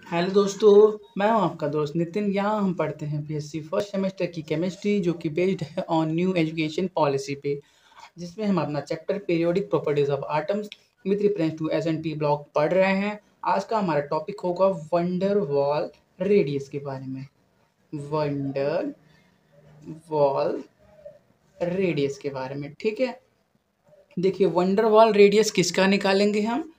Hello दोस्तों, मैं हूं आपका दोस्त नितिन। यहाँ हम पढ़ते हैं बीएससी फर्स्ट सेमेस्टर की केमिस्ट्री, जो कि बेस्ड है ऑन न्यू एजुकेशन पॉलिसी पे, जिसमें हम अपना chapter periodic properties of atoms with reference to s and p block पढ़ रहे हैं। आज का हमारा टॉपिक होगा वंडर वॉल रेडियस के बारे में। वंडर वॉल रेडियस के बारे में, ठीक है। देखिए, वंडर वॉल रेडियस किसका निकालेंगे हम?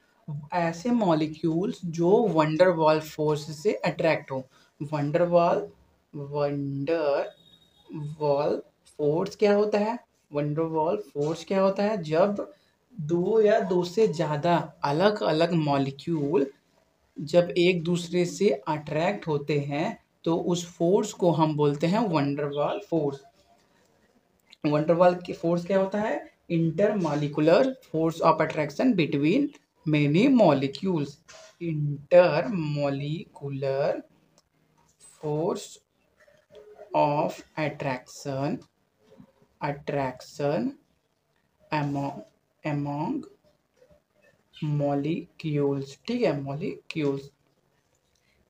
ऐसे मॉलिक्यूल्स जो वंडर वॉल फोर्स से अट्रैक्ट हो। वंडर वॉल फोर्स क्या होता है? वंडर वॉल फोर्स क्या होता है? जब दो या दो से ज़्यादा अलग अलग मॉलिक्यूल जब एक दूसरे से अट्रैक्ट होते हैं तो उस फोर्स को हम बोलते हैं वंडर वॉल फोर्स। वंडरवॉल की फोर्स क्या होता है? Intermolecular force of attraction between many molecules. Intermolecular force of attraction among molecules, ठीक है। मॉलिक्यूल्स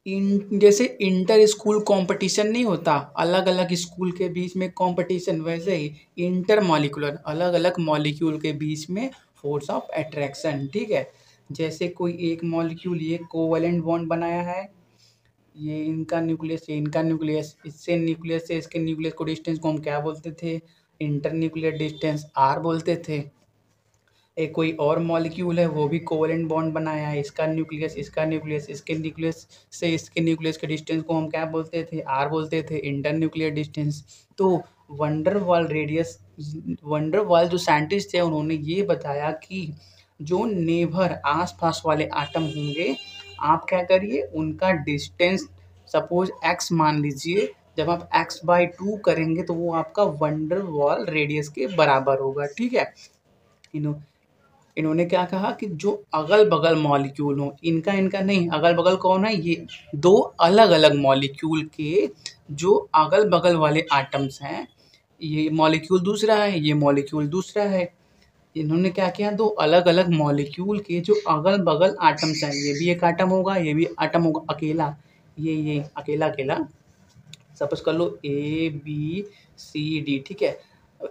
जैसे इंटर स्कूल कंपटीशन नहीं होता, अलग अलग स्कूल के बीच में कंपटीशन, वैसे ही इंटर मॉलिक्यूलर अलग अलग मॉलिक्यूल के बीच में फोर्स ऑफ अट्रैक्शन, ठीक है। जैसे कोई एक मॉलिक्यूल ये कोवैलेंट बॉन्ड बनाया है, ये इनका न्यूक्लियस, ये इनका न्यूक्लियस, इससे न्यूक्लियस से इसके न्यूक्लियस को डिस्टेंस को हम क्या बोलते थे? इंटर न्यूक्लियर डिस्टेंस आर बोलते थे। एक कोई और मॉलिक्यूल है, वो भी कोवैलेंट बॉन्ड बनाया है, इसका न्यूक्लियस इसके न्यूक्लियस से इसके न्यूक्लियस के डिस्टेंस को हम क्या बोलते थे? आर बोलते थे, इंटर न्यूक्लियर डिस्टेंस। तो वंडर वॉल जो साइंटिस्ट थे उन्होंने ये बताया कि जो नेबर आसपास वाले आटम होंगे, आप क्या करिए, उनका डिस्टेंस सपोज एक्स मान लीजिए, जब आप x/2 करेंगे तो वो आपका वंडर वॉल रेडियस के बराबर होगा, ठीक है। इन्होंने क्या कहा कि जो अगल बगल मॉलिक्यूल हो, इनका इनका नहीं, अगल बगल कौन है? ये दो अलग अलग मॉलिक्यूल के जो अगल बगल वाले आटम्स हैं, ये मॉलिक्यूल दूसरा है, ये मॉलिक्यूल दूसरा है। इन्होंने क्या किया, दो अलग अलग मॉलिक्यूल के जो अगल बगल आटम्स हैं, ये भी एक आटम होगा, ये भी आटम होगा, अकेला, ये अकेला अकेला, सपोज कर लो ABCD, ठीक है।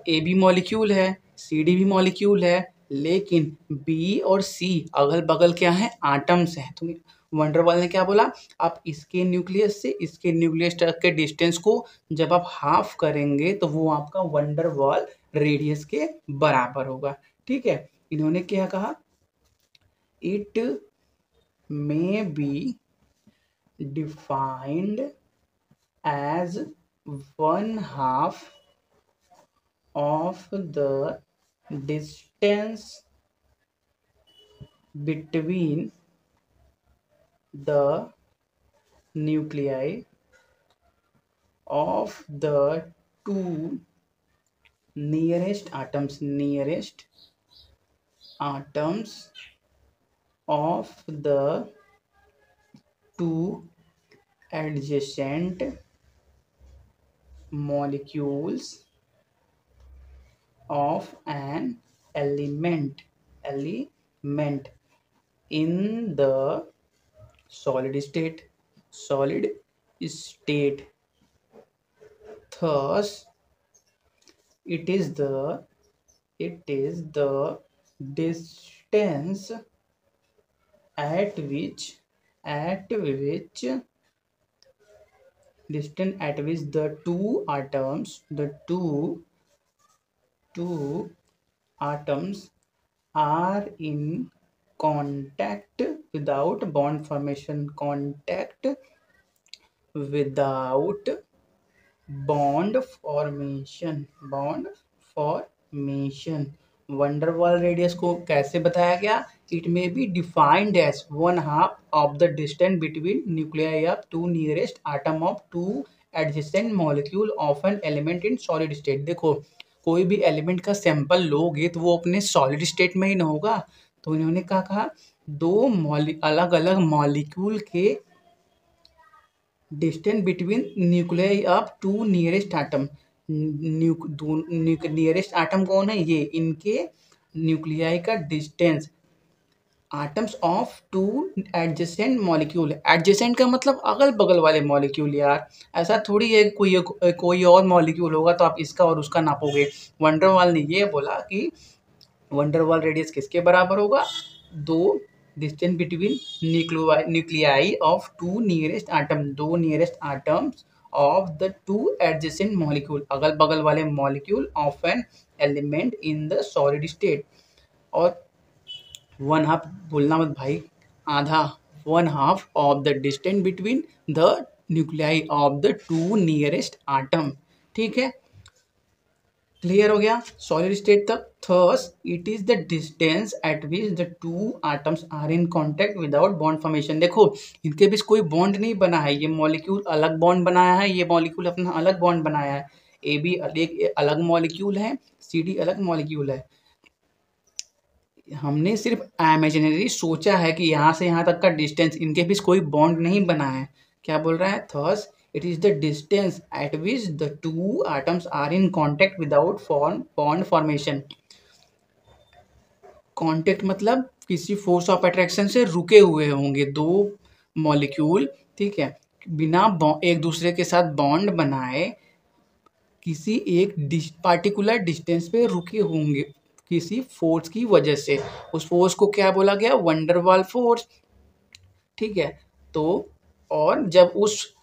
ए बी मॉलिक्यूल है, CD भी मॉलिक्यूल है, लेकिन B और C अगल बगल क्या है? आटम्स हैं। तो वंडरवॉल ने क्या बोला, आप इसके न्यूक्लियस से इसके न्यूक्लियस तक के डिस्टेंस को जब आप हाफ करेंगे तो वो आपका वंडरवॉल रेडियस के बराबर होगा, ठीक है। इन्होंने क्या कहा, it may be defined as one half of the distance between the nuclei of the two nearest atoms of the two adjacent molecules of an element in the solid state. Thus it is the distance at which the two atoms are in contact without bond formation. Van der Waals radius को कैसे बताया गया? It may be defined as one half of the distance between nuclei of two nearest atom of two adjacent molecule of an element in solid state. देखो, कोई भी element का sample लोगे तो वो अपने सॉलिड स्टेट में ही ना होगा। तो इन्होंने क्या कहा, दो अलग अलग मॉलिक्यूल के distance between nuclei of two nearest atom. Nearest atom कौन है? ये, इनके न्यूक्लियाई का distance atoms of two adjacent molecule. Adjacent का मतलब अगल बगल वाले मॉलिक्यूल यार, ऐसा थोड़ी है कोई और मॉलिक्यूल होगा तो आप इसका और उसका नापोगे। वंडरवाल ने ये बोला कि वंडरवाल रेडियस किसके बराबर होगा, the distance between nuclei of two nearest atom, the nearest atoms of the two adjacent molecule, अगल बगल वाले molecule of an element in the solid state. और वन हाफ बोलना मत भाई, आधा, one half of the distance between the nuclei of the two nearest atom. ठीक है, क्लियर हो गया सॉलिड स्टेट तक। Thus it is the distance at which the two atoms are in contact without bond formation. देखो इनके बीच कोई bond नहीं बना है, ये मॉलिक्यूल अलग बॉन्ड बनाया है, ये मॉलिक्यूल अपना अलग बॉन्ड बनाया है, ए बी एक अलग मॉलिक्यूल है, सी डी अलग मॉलिक्यूल है। हमने सिर्फ इमेजिनरी सोचा है कि यहाँ से यहाँ तक का डिस्टेंस, इनके बीच कोई बॉन्ड नहीं बना है। क्या बोल रहा है, thus it is the distance at which the two atoms are in contact without bond formation. Contact मतलब किसी फोर्स ऑफ अट्रैक्शन से रुके हुए होंगे दो मॉलिक्यूल, ठीक है, बिना एक दूसरे के साथ बॉन्ड बनाए किसी एक पार्टिकुलर डिस्टेंस पे रुके होंगे किसी फोर्स की वजह से। उस फोर्स को क्या बोला गया, वंडरवाल फोर्स। ठीक है, तो और जब उस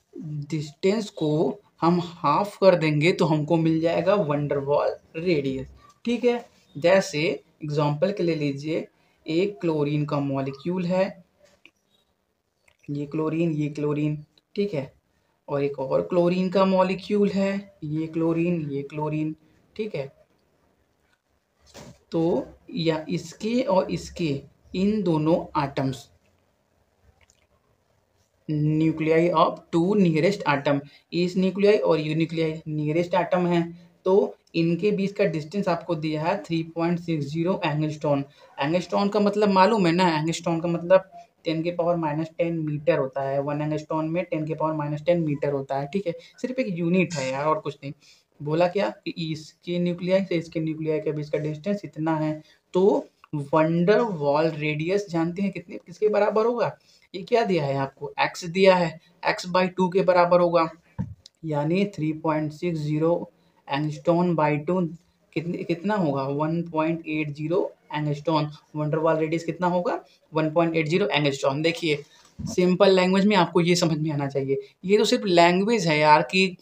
डिस्टेंस को हम हाफ कर देंगे तो हमको मिल जाएगा वंडरवाल रेडियस। ठीक है, जैसे एग्जांपल के लिए लीजिए, एक क्लोरीन का मॉलिक्यूल है, ये क्लोरीन, ठीक है, और एक और क्लोरीन का मॉलिक्यूल है, ये क्लोरीन, ठीक है। तो या इसके और इसके इन दोनों atoms, nuclei of two nearest atom, इस न्यूक्लियाई और यू न्यूक्लियाई नियरेस्ट आटम है, तो इनके बीच का डिस्टेंस आपको दिया है 3.60 एंगस्ट्रॉन। एंगस्ट्रॉन का मतलब मालूम है ना, एंगस्ट्रॉन का मतलब 10⁻⁻10 मीटर होता है, 1 एंगस्ट्रॉन में 10⁻⁻10 मीटर होता है। ठीक है, सिर्फ एक यूनिट है यार और कुछ नहीं। बोला क्या कि इसके न्यूक्लियाई से इसके न्यूक्लियाई के बीच का डिस्टेंस इतना है, तो वंडर वॉल रेडियस जानते हैं कितने किसके बराबर होगा, ये क्या दिया है आपको, x दिया है, x/2 के बराबर होगा, यानी 3.60 एंगस्ट्रॉन बाई 2 कितना होगा, 1.80 एंगस्ट्रॉन। वंडरवाल रेडियस कितना होगा, 1.80 एंगस्ट्रॉन। देखिए सिंपल लैंग्वेज में आपको ये समझ में आना चाहिए, ये तो सिर्फ लैंग्वेज है यार कि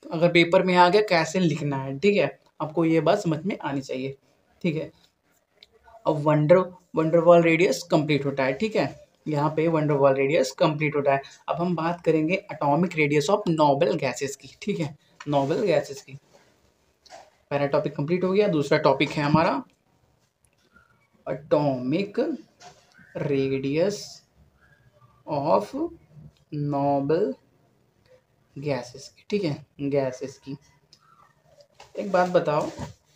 अगर पेपर में आ गया कैसे लिखना है, ठीक है, आपको ये बात समझ में आनी चाहिए। ठीक है, अब वंडरवाल रेडियस कंप्लीट होता है। ठीक है, यहाँ पे वंडरवाल रेडियस कंप्लीट होता है। अब हम बात करेंगे atomic radius of noble gases की। ठीक है, नोबल गैसेस की पहला टॉपिक कंप्लीट हो गया। दूसरा टॉपिक है हमारा atomic radius of noble gases की। ठीक है, गैसेस की। एक बात बताओ,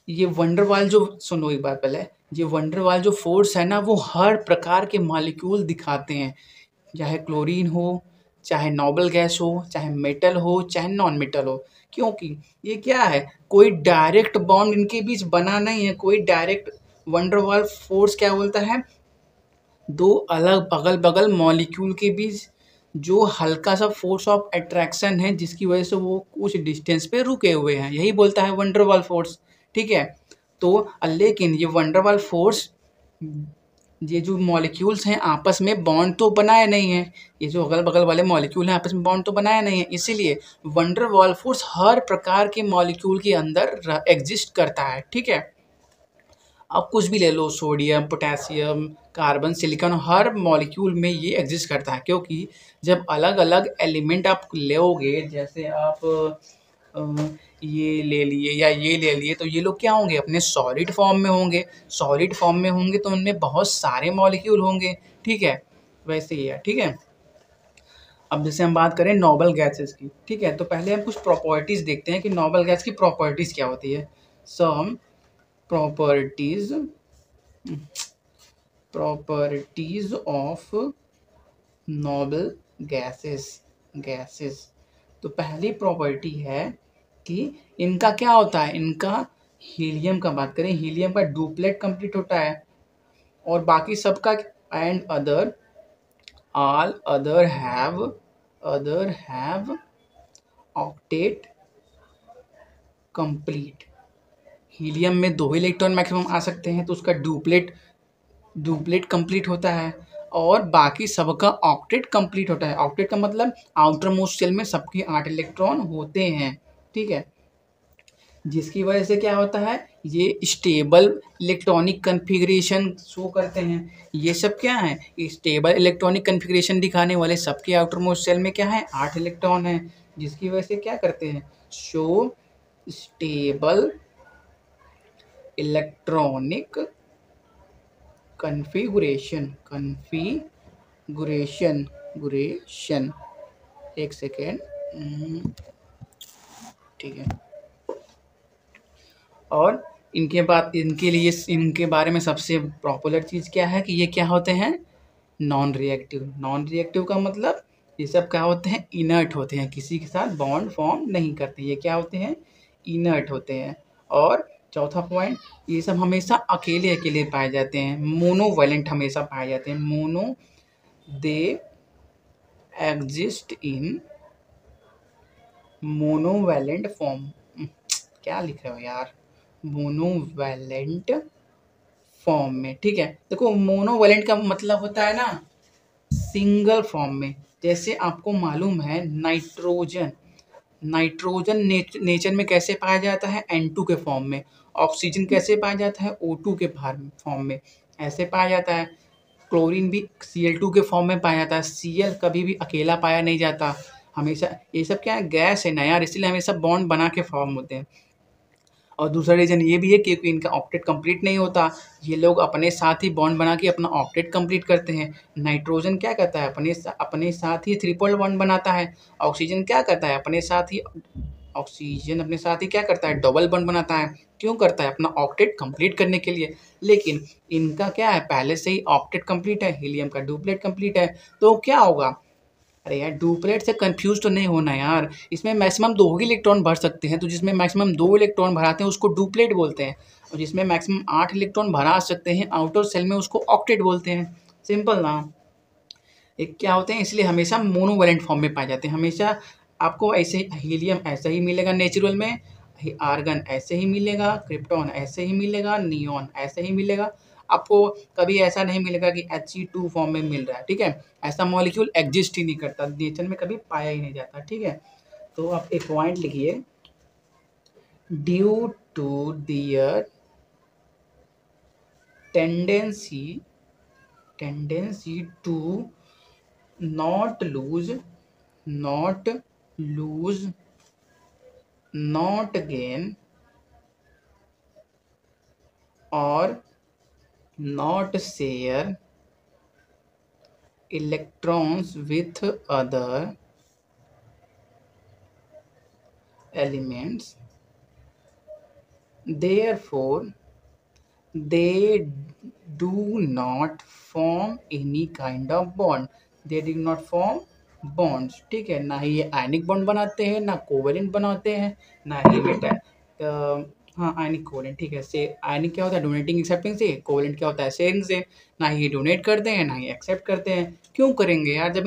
ये वंडरवाल जो, सुनो एक बात पहले, ये वंडरवाल जो फोर्स है ना वो हर प्रकार के मॉलिक्यूल दिखाते हैं, चाहे क्लोरीन हो, चाहे नोबल गैस हो, चाहे मेटल हो, चाहे नॉन मेटल हो। क्योंकि ये क्या है, कोई डायरेक्ट बॉन्ड इनके बीच बना नहीं है, कोई डायरेक्ट। वंडरवाल फोर्स क्या बोलता है, दो अलग अगल बगल मॉलिक्यूल के बीच जो हल्का सा फोर्स ऑफ अट्रैक्शन है जिसकी वजह से वो कुछ डिस्टेंस पे रुके हुए हैं, यही बोलता है वंडरवाल फोर्स। ठीक है, तो लेकिन ये वंडरवाल फोर्स, ये जो मॉलिक्यूल्स हैं आपस में बॉन्ड तो बनाए नहीं है, ये जो अगल बगल वाले मॉलिक्यूल हैं आपस में बॉन्ड तो बनाया नहीं है, इसीलिए वंडरवाल फोर्स हर प्रकार के मॉलिक्यूल के अंदर एग्जिस्ट करता है। ठीक है, आप कुछ भी ले लो, सोडियम, पोटेशियम, कार्बन, सिलिकॉन, हर मॉलिक्यूल में ये एग्जिस्ट करता है। क्योंकि जब अलग अलग एलिमेंट आप लोगे, जैसे आप ये ले लिए या ये ले लिए, तो ये लोग क्या होंगे, अपने सॉलिड फॉर्म में होंगे। सॉलिड फॉर्म में होंगे तो उनमें बहुत सारे मॉलिक्यूल होंगे। ठीक है, वैसे ही है। ठीक है, अब जैसे हम बात करें नोबल गैसेस की। ठीक है, तो पहले हम कुछ प्रॉपर्टीज देखते हैं कि नोबल गैस की प्रॉपर्टीज क्या होती है। Some properties of noble gases. तो पहली प्रॉपर्टी है कि इनका क्या होता है, इनका हीलियम का बात करें, हीलियम का डुप्लेट कंप्लीट होता है और बाकी सबका and all other have octet complete। Helium में 2 इलेक्ट्रॉन मैक्सिमम आ सकते हैं तो उसका डुप्लेट कंप्लीट होता है, और बाकी सबका ऑक्टेट कंप्लीट होता है। ऑक्टेट का मतलब आउटर मोस्ट शेल में सबके 8 इलेक्ट्रॉन होते हैं, ठीक है। जिसकी वजह से क्या होता है, ये स्टेबल इलेक्ट्रॉनिक कन्फिग्रेशन शो करते हैं। ये सब क्या है, स्टेबल इलेक्ट्रॉनिक कन्फिग्रेशन दिखाने वाले सबके आउटर मोस्ट शेल में क्या है, 8 इलेक्ट्रॉन है। जिसकी वजह से क्या करते हैं, शो स्टेबल इलेक्ट्रॉनिक कन्फिगुरेशन। एक सेकेंड, ठीक है। और इनके बारे में सबसे पॉपुलर चीज़ क्या है कि ये क्या होते हैं, नॉन रिएक्टिव का मतलब ये सब क्या होते हैं, इनर्ट होते हैं, किसी के साथ बॉन्ड फॉर्म नहीं करते, ये क्या होते हैं, इनर्ट होते हैं। और चौथा पॉइंट, ये सब हमेशा अकेले पाए जाते हैं, मोनोवैलेंट हमेशा पाए जाते हैं। They exist in monovalent form. क्या लिख रहे हो यार, मोनोवैलेंट फॉर्म में, ठीक है। देखो मोनोवैलेंट का मतलब होता है ना सिंगल फॉर्म में। जैसे आपको मालूम है नाइट्रोजन नेचर में कैसे पाया जाता है, N2 के फॉर्म में। ऑक्सीजन कैसे पाया जाता है, O2 के फॉर्म में, ऐसे पाया जाता है। क्लोरीन भी Cl2 के फॉर्म में पाया जाता है। Cl कभी भी अकेला पाया नहीं जाता, हमेशा ये सब क्या है, गैस है ना यार, इसलिए हमेशा बॉन्ड बना के फॉर्म होते हैं। और दूसरा रीज़न ये भी है क्योंकि इनका ऑक्टेट कंप्लीट नहीं होता, ये लोग अपने साथ ही बॉन्ड बना के अपना ऑक्टेट कंप्लीट करते हैं। नाइट्रोजन क्या करता है, अपने साथ ही ट्रिपल बॉन्ड बनाता है। ऑक्सीजन क्या करता है, ऑक्सीजन अपने साथ ही क्या करता है, डबल बॉन्ड बनाता है। क्यों करता है, अपना ऑक्टेट कंप्लीट करने के लिए। लेकिन इनका क्या है, पहले से ही ऑक्टेट कंप्लीट है, हीलियम का डुप्लेट कंप्लीट है, तो क्या होगा, अरे यार डुप्लेट से कंफ्यूज तो नहीं होना यार, इसमें मैक्सिमम 2 ही इलेक्ट्रॉन भर सकते हैं, तो जिसमें मैक्सिमम 2 इलेक्ट्रॉन भराते हैं उसको डुप्लेट बोलते हैं, और जिसमें मैक्सिमम 8 इलेक्ट्रॉन भरा सकते हैं आउटर सेल में उसको ऑक्टेट बोलते हैं। सिंपल ना। एक क्या होते हैं, इसलिए हमेशा मोनोवैलेंट फॉर्म में पाए जाते हैं। हमेशा आपको ऐसे हीलियम ऐसा ही मिलेगा नेचुरल में, आर्गन ऐसे ही मिलेगा, क्रिप्टॉन ऐसे ही मिलेगा, नियॉन ऐसे ही मिलेगा। आपको कभी ऐसा नहीं मिलेगा कि He2 फॉर्म में मिल रहा है, ठीक है। ऐसा मॉलिक्यूल एग्जिस्ट ही नहीं करता, नेचर में कभी पाया ही नहीं जाता, ठीक है। तो आप एक पॉइंट लिखिए, due to their tendency to not lose not gain or not share electrons with other elements, therefore they do not form any kind of bond, they do not form bonds, ठीक है। ना ही ये ionic bond बनाते हैं, ना covalent बनाते हैं, ना ही बेटा हाँ आयनिक कोवेलेंट, ठीक है। से आयनिक क्या होता है, डोनेटिंग एक्सेप्टिंग से, कोवेलेंट क्या होता है, शेयरिंग से। ना ही डोनेट करते हैं, ना ही एक्सेप्ट करते हैं। क्यों करेंगे यार, जब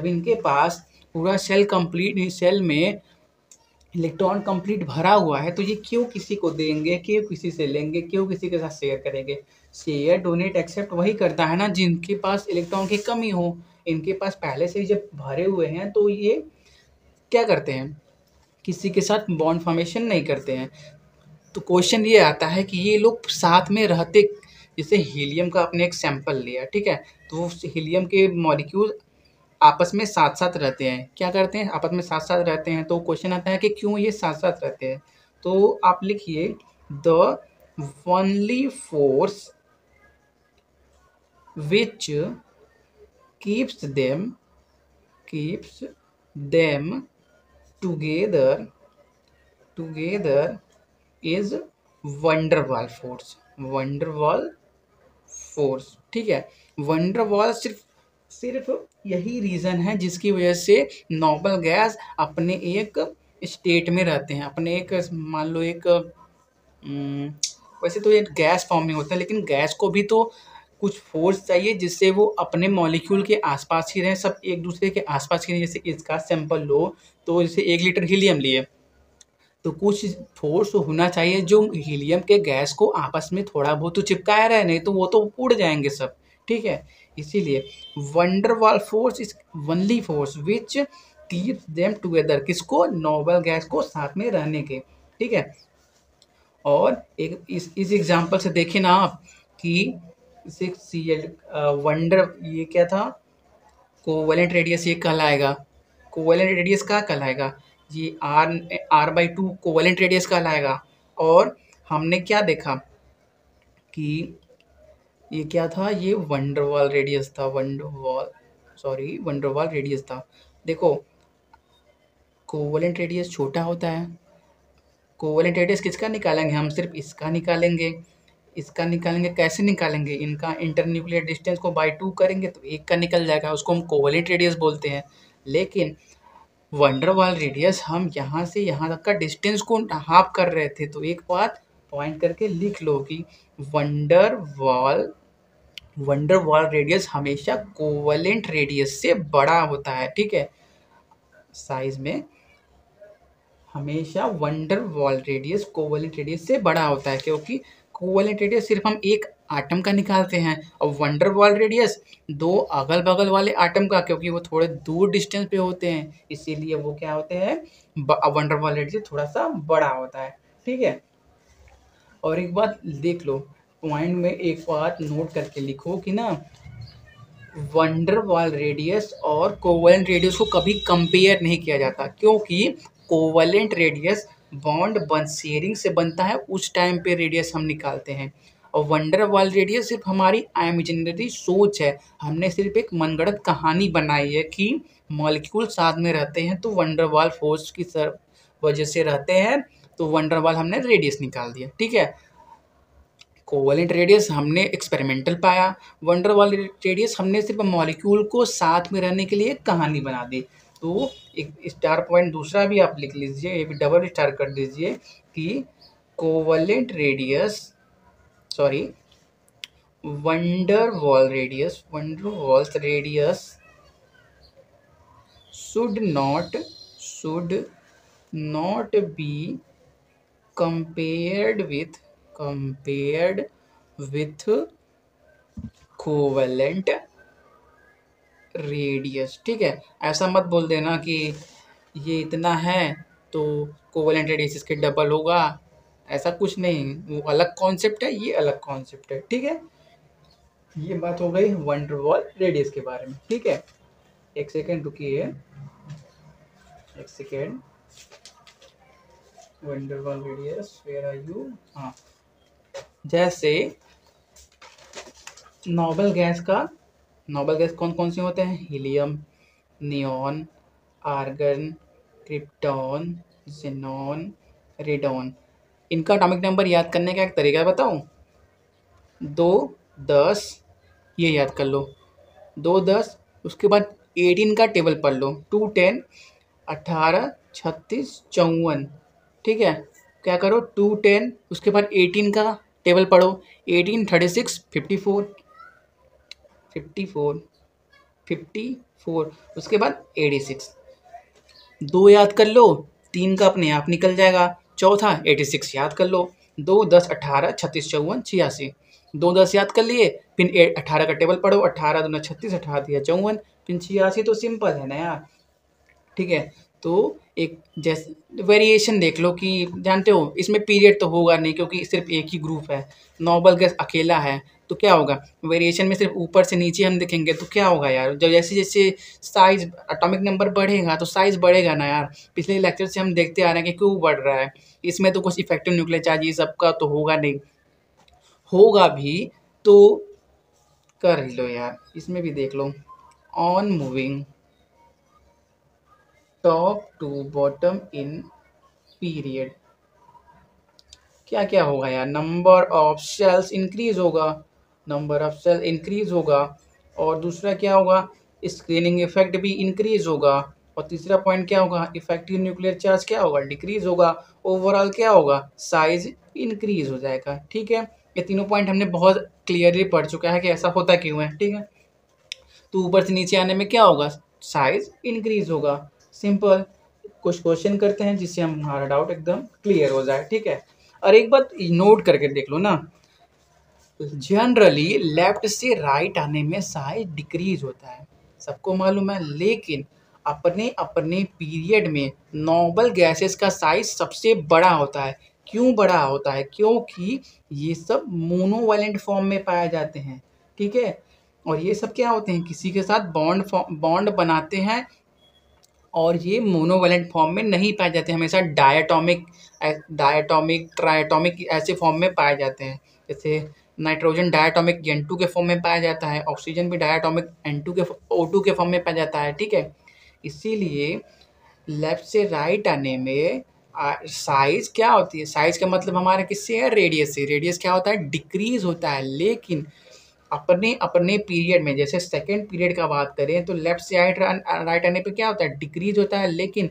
इनके पास पूरा सेल में इलेक्ट्रॉन कंप्लीट भरा हुआ है, तो ये क्यों किसी को देंगे, क्यों किसी से लेंगे, क्यों किसी के साथ शेयर करेंगे। शेयर डोनेट एक्सेप्ट वही करता है ना जिनके पास इलेक्ट्रॉन की कमी हो। इनके पास पहले से ही जब भरे हुए हैं तो ये क्या करते हैं, किसी के साथ बॉन्ड फॉर्मेशन नहीं करते हैं। तो क्वेश्चन ये आता है कि ये लोग साथ में रहते, जैसे हीलियम का आपने एक सैंपल लिया, ठीक है, तो हीलियम के मॉलिक्यूल आपस में साथ साथ रहते हैं, क्या करते हैं, आपस में साथ साथ रहते हैं। तो क्वेश्चन आता है कि क्यों ये साथ साथ रहते हैं। तो आप लिखिए, the only force which keeps them together is van der Waals force, ठीक है। वंडरवॉल सिर्फ यही रीज़न है जिसकी वजह से नोबल गैस अपने एक स्टेट में रहते हैं, अपने एक मान लो एक वैसे तो ये गैस फॉर्म में होता है, लेकिन गैस को भी तो कुछ फोर्स चाहिए जिससे वो अपने मॉलिक्यूल के आसपास ही रहें, सब एक दूसरे के आसपास ही रहें। जैसे इसका सैंपल लो तो जैसे 1 लीटर हीलियम लिए तो कुछ फोर्स होना चाहिए जो हीलियम के गैस को आपस में थोड़ा बहुत तो चिपकाया रहे, नहीं तो वो तो उड़ जाएंगे सब। ठीक है, इसीलिए van der Waals force is only force which keep them together, किसको, नोबल गैस को साथ में रहने के। ठीक है, और एक इस एग्जांपल से देखें ना आप कि 6Cl वंडर ये क्या था, कोवेलेंट रेडियस ये कहलाएगा। कोवेलेंट रेडियस क्या कहलाएगा, ये R/2 कोवेलेंट रेडियस कहलाएगा। और हमने क्या देखा कि ये क्या था, ये वंडरवाल रेडियस था, वंडरवाल रेडियस था। देखो, कोवेलेंट रेडियस छोटा होता है। कोवेलेंट रेडियस किसका निकालेंगे, हम सिर्फ इसका निकालेंगे। इसका निकालेंगे, कैसे निकालेंगे, इनका इंटरन्यूक्लियर डिस्टेंस को बाय 2 करेंगे तो एक का निकल जाएगा, उसको हम कोवेलेंट रेडियस बोलते हैं। लेकिन वंडरवाल रेडियस हम यहाँ से यहाँ तक का डिस्टेंस को हाफ कर रहे थे, तो एक बात पॉइंट करके लिख लो कि वंडरवाल वंडरवाल रेडियस हमेशा कोवेलेंट रेडियस से बड़ा होता है। ठीक है, साइज में हमेशा वंडरवाल रेडियस कोवेलेंट रेडियस से बड़ा होता है, क्योंकि कोवेलेंट रेडियस सिर्फ हम एक आटम का निकालते हैं और वंडरवाल रेडियस दो अगल बगल वाले आटम का, क्योंकि वो थोड़े दूर डिस्टेंस पे होते हैं, इसीलिए वो क्या होते हैं, वंडरवाल रेडियस थोड़ा सा बड़ा होता है। ठीक है, और एक बात देख लो, पॉइंट में एक बात नोट करके लिखो कि ना, वंडरवाल रेडियस और कोवेलेंट रेडियस को कभी कंपेयर नहीं किया जाता, क्योंकि कोवेलेंट रेडियस बॉन्ड बन शेयरिंग से बनता है, उस टाइम पे रेडियस हम निकालते हैं। और वंडरवाल रेडियस सिर्फ हमारी इमेजिनरी सोच है, हमने सिर्फ एक मनगढ़ंत कहानी बनाई है कि मॉलिक्यूल साथ में रहते हैं तो वंडरवाल फोर्स की वजह से रहते हैं, तो वंडरवाल हमने रेडियस निकाल दिया। ठीक है, कोवेलेंट रेडियस हमने एक्सपेरिमेंटल पाया, वंडरवाल रेडियस हमने सिर्फ मॉलिक्यूल को साथ में रहने के लिए एक कहानी बना दी। तो एक स्टार पॉइंट दूसरा भी आप लिख लीजिए, ये भी डबल स्टार कर दीजिए कि covalent radius sorry van der Waals radius should not be compared with covalent radius. ठीक है, ऐसा मत बोल देना कि ये इतना है तो कोवेलेंट रेडियस इसके डबल होगा, ऐसा कुछ नहीं, वो अलग कॉन्सेप्ट है, ये अलग कॉन्सेप्ट है। ठीक है, ये बात हो गई वंडरवाल रेडियस के बारे में। ठीक है, एक सेकेंड रुकिए, एक second, van der Waals radius where are you. हाँ, जैसे नोबल गैस कौन कौन से होते हैं, helium, neon, argon, krypton, xenon, radon. इनका एटॉमिक नंबर याद करने का एक तरीका बताऊं, 2, 10 ये याद कर लो, 2, 10, उसके बाद 18 का टेबल पढ़ लो, 2, 10, 18, 36, 54। ठीक है, क्या करो, 2, 10, उसके बाद 18 का टेबल पढ़ो, 18, 36, 54, 54, उसके बाद 86। 2 याद कर लो, 3 का अपने आप निकल जाएगा, चौथा 86 याद कर लो, 2, 10, 18, 36, 54, 86। 2, 10 याद कर लिए, फिर 18 का टेबल पढ़ो, 18 दूना 36, 18 दिया 54, फिर 86। तो सिंपल है ना यार। ठीक है, तो एक जैसे वेरिएशन देख लो कि जानते हो इसमें पीरियड तो होगा नहीं, क्योंकि सिर्फ एक ही ग्रुप है, नोबल गैस अकेला है, तो क्या होगा, वेरिएशन में सिर्फ ऊपर से नीचे हम देखेंगे तो क्या होगा यार, जब जैसे जैसे साइज एटॉमिक नंबर बढ़ेगा तो साइज बढ़ेगा ना यार। पिछले लेक्चर से हम देखते आ रहे हैं कि क्यों बढ़ रहा है, इसमें तो कुछ इफेक्टिव न्यूक्लियर चार्ज ये सबका तो होगा नहीं, होगा भी तो कर लो यार, इसमें भी देख लो, on moving top to bottom in period, क्या क्या होगा यार, नंबर ऑफ सेल्स इंक्रीज होगा, और दूसरा क्या होगा, स्क्रीनिंग इफेक्ट भी इंक्रीज होगा, और तीसरा पॉइंट क्या होगा, इफेक्टिव न्यूक्लियर चार्ज क्या होगा, डिक्रीज होगा, ओवरऑल क्या होगा, साइज इंक्रीज हो जाएगा। ठीक है, ये तीनों पॉइंट हमने बहुत क्लियरली पढ़ चुका है कि ऐसा होता क्यों है, ठीक है। तो ऊपर से नीचे आने में क्या होगा, साइज इंक्रीज होगा, सिंपल। कुछ क्वेश्चन करते हैं जिससे हमारा डाउट एकदम क्लियर हो जाए, ठीक है। और एक बात नोट करके देख लो ना, जनरली लेफ्ट से राइट आने में साइज डिक्रीज होता है, सबको मालूम है, लेकिन अपने अपने पीरियड में नोबल गैसेस का साइज सबसे बड़ा होता है। क्यों बड़ा होता है, क्योंकि ये सब मोनोवैलेंट फॉर्म में पाए जाते हैं, ठीक है। और ये सब क्या होते हैं, किसी के साथ बॉन्ड बनाते हैं, और ये मोनोवैलेंट फॉर्म में नहीं पाए जाते, हमेशा डायटोमिक ट्राइटोमिक ऐसे फॉर्म में पाए जाते हैं। जैसे नाइट्रोजन डायटोमिक N2 के फॉर्म में पाया जाता है, ऑक्सीजन भी डायटोमिक N2 के O2 के फॉर्म में पाया जाता है, ठीक है। इसीलिए लेफ्ट से राइट आने में साइज क्या होती है, साइज का मतलब हमारा किससे है, रेडियस से। रेडियस क्या होता है, डिक्रीज होता है। लेकिन अपने अपने पीरियड में, जैसे सेकेंड पीरियड का बात करें तो लेफ्ट से राइट आने पे क्या होता है, डिक्रीज होता है। लेकिन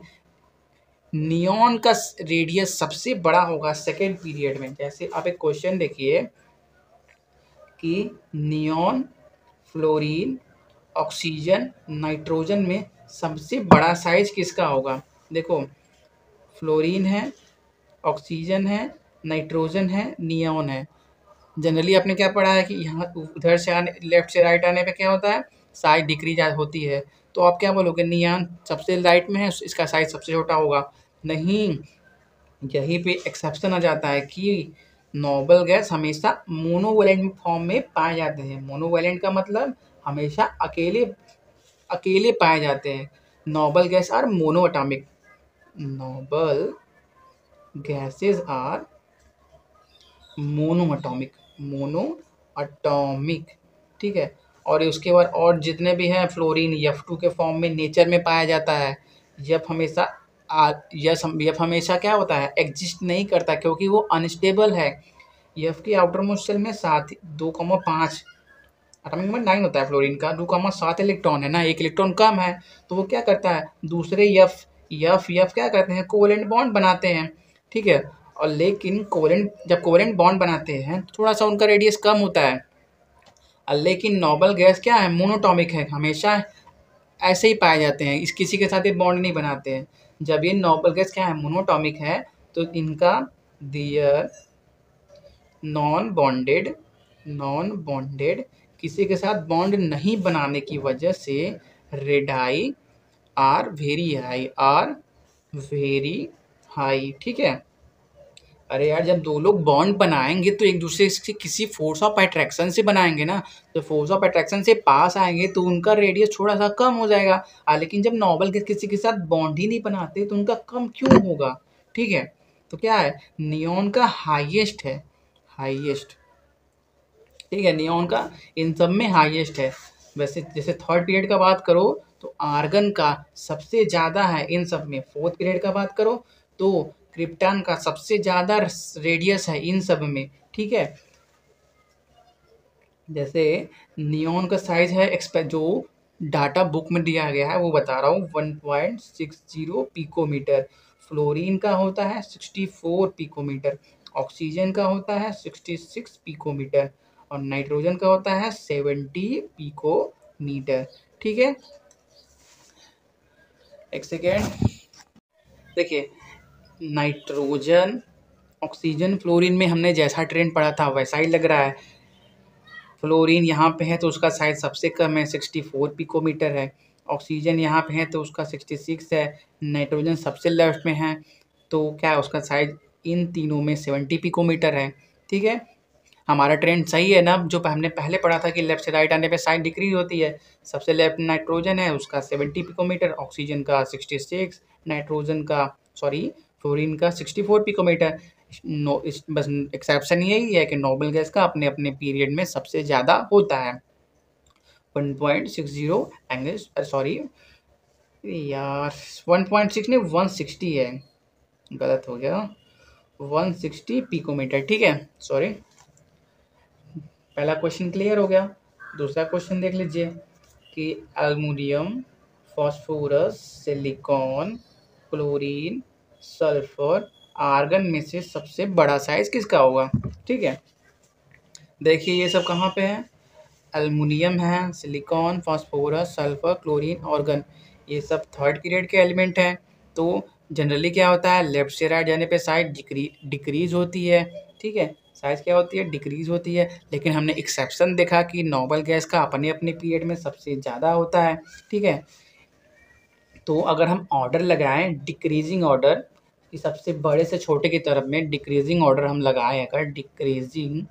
नियॉन का रेडियस सबसे बड़ा होगा सेकेंड पीरियड में। जैसे आप एक क्वेश्चन देखिए कि नियॉन, फ्लोरीन, ऑक्सीजन, नाइट्रोजन में सबसे बड़ा साइज किसका होगा। देखो, फ्लोरीन है, ऑक्सीजन है, नाइट्रोजन है, नियॉन है। जनरली आपने क्या पढ़ा है कि यहाँ उधर से आने, लेफ्ट से राइट आने पे क्या होता है, साइज डिक्रीज होती है। तो आप क्या बोलोगे, नियॉन सबसे राइट में है, इसका साइज सबसे छोटा होगा। नहीं, यहीं पे एक्सेप्शन आ जाता है कि नोबल गैस हमेशा मोनोवैलेंट फॉर्म में पाए जाते हैं। मोनोवैलेंट का मतलब हमेशा अकेले अकेले पाए जाते हैं। Noble gas are monoatomic, noble gases are monoatomic, ठीक है। और उसके बाद और जितने भी हैं, फ्लोरीन F2 के फॉर्म में नेचर में पाया जाता है। यफ हमेशा यफ हमेशा क्या होता है, एग्जिस्ट नहीं करता, क्योंकि वो अनस्टेबल है। यफ की आउटर मोस्ट शेल में 2,5 एटॉमिक नंबर 9 होता है, फ्लोरीन का 2,7 इलेक्ट्रॉन है ना, एक इलेक्ट्रॉन कम है। तो वो क्या करता है, दूसरे यफ यफ यफ क्या करते हैं, कोवेलेंट बॉन्ड बनाते हैं, ठीक है। और लेकिन जब कोवेलेंट बॉन्ड बनाते हैं तो थोड़ा सा उनका रेडियस कम होता है। लेकिन नोबल गैस क्या है, मोनोटॉमिक है, हमेशा ऐसे ही पाए जाते हैं, इस किसी के साथ ये बॉन्ड नहीं बनाते हैं। जब ये नोबल गैस क्या है, मोनोटॉमिक है, तो इनका दियर नॉन बॉन्डेड किसी के साथ बॉन्ड नहीं बनाने की वजह से रेडाई आर वेरी हाई, ठीक है। अरे यार, जब दो लोग बॉन्ड बनाएंगे तो एक दूसरे से किसी फोर्स ऑफ अट्रैक्शन से बनाएंगे ना, तो फोर्स ऑफ अट्रैक्शन से पास आएंगे तो उनका रेडियस थोड़ा सा कम हो जाएगा। लेकिन जब नॉर्मल गैस किसी के साथ बॉन्ड ही नहीं बनाते तो उनका कम क्यों होगा, ठीक है। तो क्या है, नियॉन का हाईएस्ट है, हाईएस्ट, ठीक है, नियॉन का इन सब में हाईएस्ट है। वैसे जैसे थर्ड पीरियड का बात करो तो आर्गन का सबसे ज़्यादा है इन सब में। फोर्थ पीरियड का बात करो तो क्रिप्टॉन का सबसे ज़्यादा रेडियस है इन सब में, ठीक है। जैसे नियॉन का साइज है, जो डाटा बुक में दिया गया है वो बता रहा हूँ, 1.60 पिकोमीटर। फ्लोरीन का होता है 64 पिकोमीटर, ऑक्सीजन का होता है 66 पिकोमीटर, और नाइट्रोजन का होता है 70 पिकोमीटर, ठीक है। एक सेकेंड, देखिए, नाइट्रोजन, ऑक्सीजन, फ्लोरीन में हमने जैसा ट्रेंड पढ़ा था वैसा ही लग रहा है। फ्लोरीन यहाँ पे है तो उसका साइज सबसे कम है, 64 पिकोमीटर है। ऑक्सीजन यहाँ पे है तो उसका 66 है। नाइट्रोजन सबसे लेफ्ट में है तो क्या है, उसका साइज इन तीनों में 70 पिकोमीटर है, ठीक है। हमारा ट्रेंड सही है ना, जो हमने पहले पढ़ा था कि लेफ्ट से राइट आने पे साइज डिक्रीज होती है। सबसे लेफ्ट नाइट्रोजन है, उसका 70 पिकोमीटर, ऑक्सीजन का 66, नाइट्रोजन का सॉरी फ्लोरीन का 64 पिकोमीटर। बस एक्सेप्शन यही है कि नोबल गैस का अपने अपने पीरियड में सबसे ज़्यादा होता है। 1.60 एंगल, सॉरी यार, 1.6 नहीं 160 है, गलत हो गया, 160 पिकोमीटर, ठीक है, सॉरी। पहला क्वेश्चन क्लियर हो गया। दूसरा क्वेश्चन देख लीजिए कि aluminium, phosphorus, silicon, chlorine, sulphur, argon में से सबसे बड़ा साइज किसका होगा, ठीक है। देखिए ये सब कहाँ पे है, एल्युमिनियम है, silicon, phosphorus, sulphur, chlorine, organ, ये सब थर्ड पीरियड के एलिमेंट हैं। तो जनरली क्या होता है, लेफ्ट से राइट जाने पे साइज डिक्रीज होती है, ठीक है, साइज क्या होती है, डिक्रीज होती है। लेकिन हमने एक्सेप्शन देखा कि नोबल गैस का अपने अपने पीरियड में सबसे ज़्यादा होता है, ठीक है। तो अगर हम ऑर्डर लगाएं डिक्रीजिंग ऑर्डर, कि सबसे बड़े से छोटे की तरफ में डिक्रीजिंग ऑर्डर हम लगाएं, अगर डिक्रीजिंग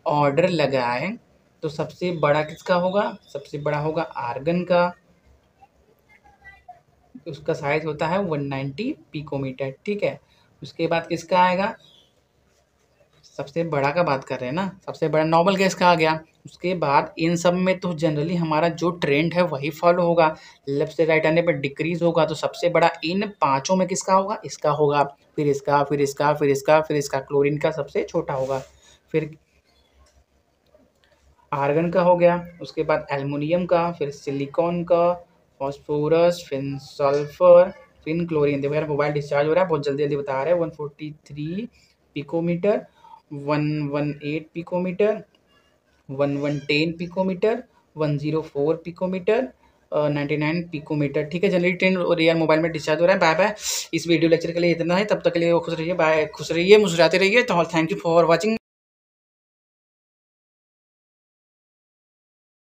ऑर्डर लगाएं तो सबसे बड़ा किसका होगा, सबसे बड़ा होगा आर्गन का, उसका साइज होता है 190 पिकोमीटर, ठीक है। उसके बाद किसका आएगा, सबसे बड़ा का बात कर रहे हैं ना, सबसे बड़ा नोबल गैस का आ गया। उसके बाद इन सब में तो जनरली हमारा जो ट्रेंड है वही फॉलो होगा, लेफ्ट से राइट आने पर डिक्रीज होगा। तो सबसे बड़ा इन पांचों में किसका होगा, इसका होगा, फिर इसका, फिर इसका, फिर इसका, फिर इसका, क्लोरीन का सबसे छोटा होगा, फिर आर्गन का हो गया, उसके बाद एल्युमिनियम का, फिर सिलिकॉन का, फास्फोरस, फिर सल्फर, फिर क्लोरीन। देखो यार मोबाइल डिस्चार्ज हो रहा है, बहुत जल्दी जल्दी बता रहे हैं। 143 picometre, 118 picometre, 1110 picometre, 104 picometre, 99 picometre, ठीक है। जनरली 10 और यार मोबाइल में डिस्चार्ज हो रहा है। बाय बाय, इस वीडियो लेक्चर के लिए इतना है, तब तक के लिए खुश रहिए, बाय, खुश रहिए, मुस्कुराते रहिए। तो थैंक यू फॉर वॉचिंग।